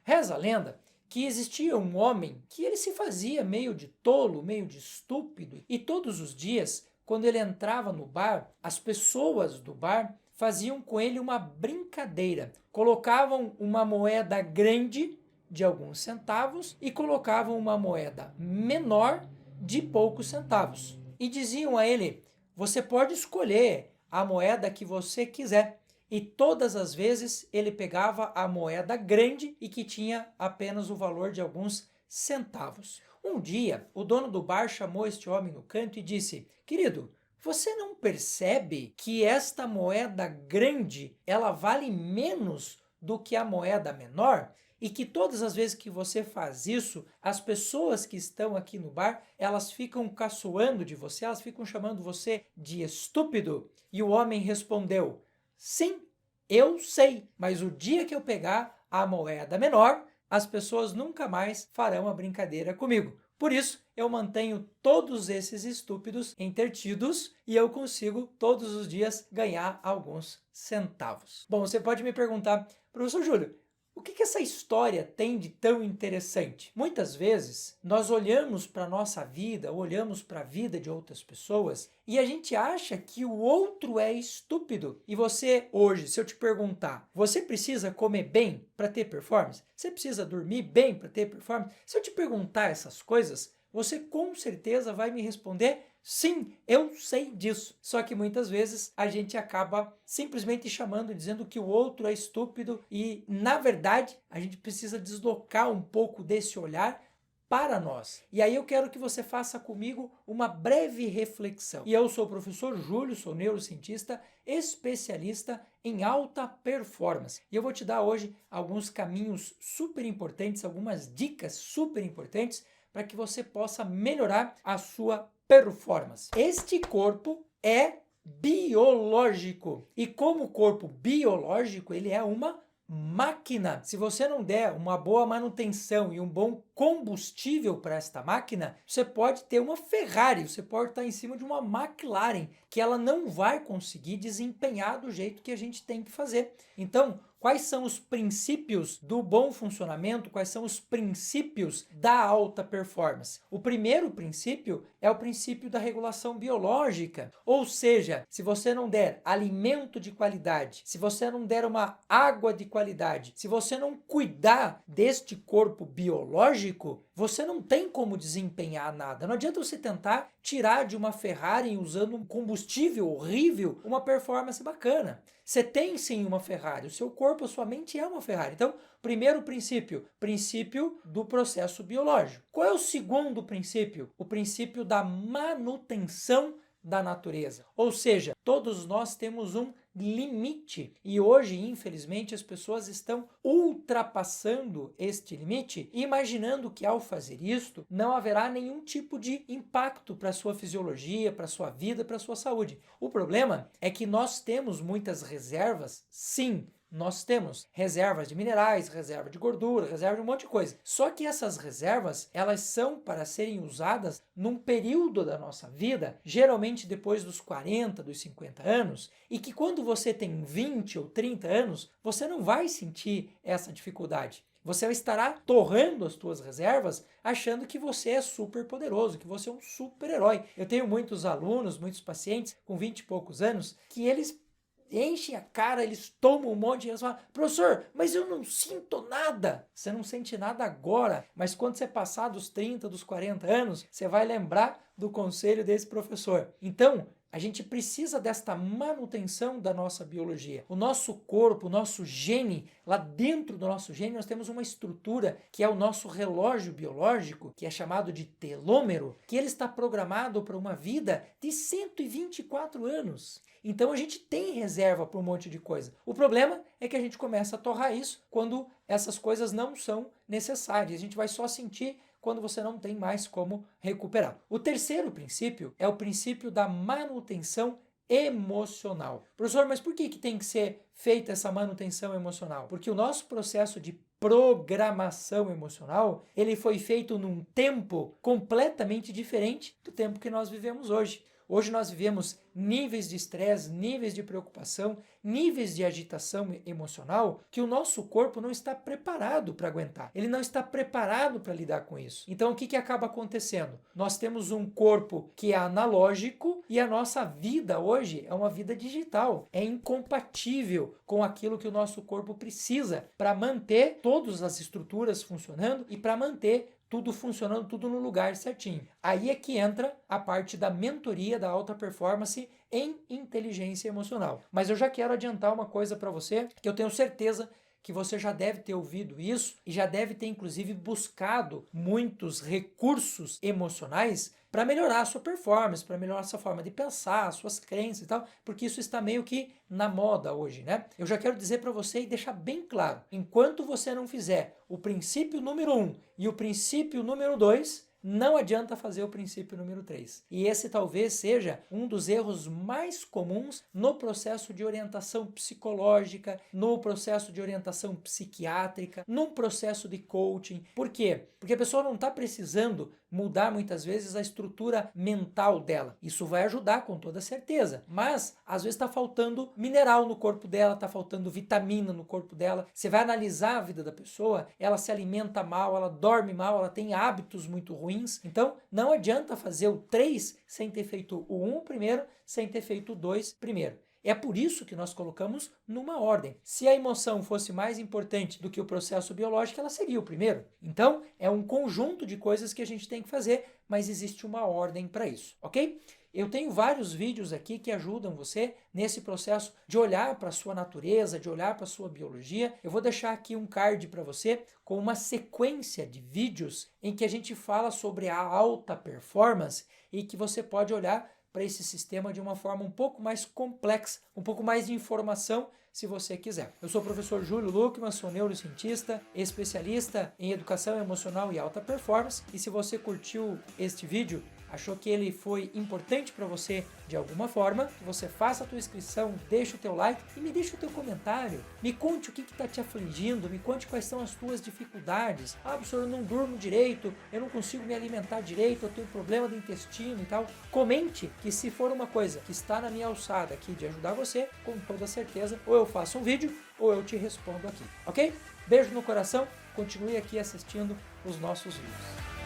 Reza a lenda que existia um homem que ele se fazia meio de tolo, meio de estúpido, e todos os dias, quando ele entrava no bar, as pessoas do bar faziam com ele uma brincadeira. Colocavam uma moeda grande de alguns centavos e colocavam uma moeda menor de poucos centavos. E diziam a ele: você pode escolher a moeda que você quiser. E todas as vezes ele pegava a moeda grande e que tinha apenas o valor de alguns centavos. Um dia, o dono do bar chamou este homem no canto e disse: querido, você não percebe que esta moeda grande ela vale menos do que a moeda menor? E que todas as vezes que você faz isso, as pessoas que estão aqui no bar, elas ficam caçoando de você, elas ficam chamando você de estúpido? E o homem respondeu: sim, eu sei, mas o dia que eu pegar a moeda menor, as pessoas nunca mais farão a brincadeira comigo. Por isso, eu mantenho todos esses estúpidos entretidos e eu consigo todos os dias ganhar alguns centavos. Bom, você pode me perguntar: professor Júlio, o que essa história tem de tão interessante? Muitas vezes nós olhamos para a nossa vida, olhamos para a vida de outras pessoas e a gente acha que o outro é estúpido. E você hoje, se eu te perguntar, você precisa comer bem para ter performance? Você precisa dormir bem para ter performance? Se eu te perguntar essas coisas, você com certeza vai me responder: sim, eu sei disso. Só que muitas vezes a gente acaba simplesmente chamando, dizendo que o outro é estúpido e, na verdade, a gente precisa deslocar um pouco desse olhar para nós. E aí eu quero que você faça comigo uma breve reflexão. E eu sou o professor Júlio, sou neurocientista, especialista em alta performance. E eu vou te dar hoje alguns caminhos super importantes, algumas dicas super importantes para que você possa melhorar a sua performance. Este corpo é biológico e como corpo biológico ele é uma máquina. Se você não der uma boa manutenção e um bom combustível para esta máquina, você pode ter uma Ferrari, você pode estar em cima de uma McLaren, que ela não vai conseguir desempenhar do jeito que a gente tem que fazer. Então, quais são os princípios do bom funcionamento? Quais são os princípios da alta performance? O primeiro princípio é o princípio da regulação biológica. Ou seja, se você não der alimento de qualidade, se você não der uma água de qualidade, se você não cuidar deste corpo biológico, você não tem como desempenhar nada. Não adianta você tentar tirar de uma Ferrari usando um combustível horrível uma performance bacana. Você tem sim uma Ferrari, o seu corpo, a sua mente é uma Ferrari. Então, primeiro princípio do processo biológico. Qual é o segundo princípio? O princípio da manutenção da natureza. Ou seja, todos nós temos um limite e hoje, infelizmente, as pessoas estão ultrapassando este limite, imaginando que ao fazer isto não haverá nenhum tipo de impacto para a sua fisiologia, para a sua vida, para a sua saúde. O problema é que nós temos muitas reservas, sim. Nós temos reservas de minerais, reserva de gordura, reserva de um monte de coisa. Só que essas reservas, elas são para serem usadas num período da nossa vida, geralmente depois dos 40, dos 50 anos, e que quando você tem 20 ou 30 anos, você não vai sentir essa dificuldade. Você estará torrando as suas reservas achando que você é super poderoso, que você é um super-herói. Eu tenho muitos alunos, muitos pacientes com 20 e poucos anos, que eles enchem a cara, eles tomam um monte de eles falam: professor, mas eu não sinto nada. Você não sente nada agora, mas quando você passar dos 30, dos 40 anos, você vai lembrar do conselho desse professor. Então, a gente precisa desta manutenção da nossa biologia. O nosso corpo, o nosso gene, lá dentro do nosso gene nós temos uma estrutura que é o nosso relógio biológico, que é chamado de telômero, que ele está programado para uma vida de 124 anos. Então a gente tem reserva para um monte de coisa. O problema é que a gente começa a torrar isso quando essas coisas não são necessárias. A gente vai só sentir quando você não tem mais como recuperar. O terceiro princípio é o princípio da manutenção emocional. Professor, mas por que tem que ser feita essa manutenção emocional? Porque o nosso processo de programação emocional, ele foi feito num tempo completamente diferente do tempo que nós vivemos hoje. Hoje nós vivemos níveis de estresse, níveis de preocupação, níveis de agitação emocional que o nosso corpo não está preparado para aguentar. Ele não está preparado para lidar com isso. Então o que acaba acontecendo? Nós temos um corpo que é analógico e a nossa vida hoje é uma vida digital. É incompatível com aquilo que o nosso corpo precisa para manter todas as estruturas funcionando e para manter tudo funcionando, tudo no lugar certinho. Aí é que entra a parte da mentoria da alta performance em inteligência emocional. Mas eu já quero adiantar uma coisa para você, que eu tenho certeza que você já deve ter ouvido isso e já deve ter inclusive buscado muitos recursos emocionais para melhorar a sua performance, para melhorar a sua forma de pensar, as suas crenças e tal, porque isso está meio que na moda hoje, né? Eu já quero dizer para você e deixar bem claro, enquanto você não fizer o princípio número 1 e o princípio número 2, não adianta fazer o princípio número 3. E esse talvez seja um dos erros mais comuns no processo de orientação psicológica, no processo de orientação psiquiátrica, no processo de coaching. Por quê? Porque a pessoa não está precisando mudar muitas vezes a estrutura mental dela. Isso vai ajudar com toda certeza. Mas às vezes está faltando mineral no corpo dela, está faltando vitamina no corpo dela. Você vai analisar a vida da pessoa, ela se alimenta mal, ela dorme mal, ela tem hábitos muito ruins. Então, não adianta fazer o 3 sem ter feito o 1 primeiro, sem ter feito o 2 primeiro. É por isso que nós colocamos numa ordem. Se a emoção fosse mais importante do que o processo biológico, ela seria o primeiro. Então, é um conjunto de coisas que a gente tem que fazer, mas existe uma ordem para isso, ok? Eu tenho vários vídeos aqui que ajudam você nesse processo de olhar para a sua natureza, de olhar para a sua biologia. Eu vou deixar aqui um card para você com uma sequência de vídeos em que a gente fala sobre a alta performance e que você pode olhar para esse sistema de uma forma um pouco mais complexa, um pouco mais de informação, se você quiser. Eu sou o professor Júlio Luckmann, sou neurocientista, especialista em educação emocional e alta performance. E se você curtiu este vídeo, achou que ele foi importante para você de alguma forma, que você faça a tua inscrição, deixa o teu like e me deixa o teu comentário. Me conte o que está te afligindo, me conte quais são as tuas dificuldades. Ah, professor, eu não durmo direito, eu não consigo me alimentar direito, eu tenho problema do intestino e tal. Comente que se for uma coisa que está na minha alçada aqui de ajudar você, com toda certeza, ou eu faço um vídeo ou eu te respondo aqui, ok? Beijo no coração, continue aqui assistindo os nossos vídeos.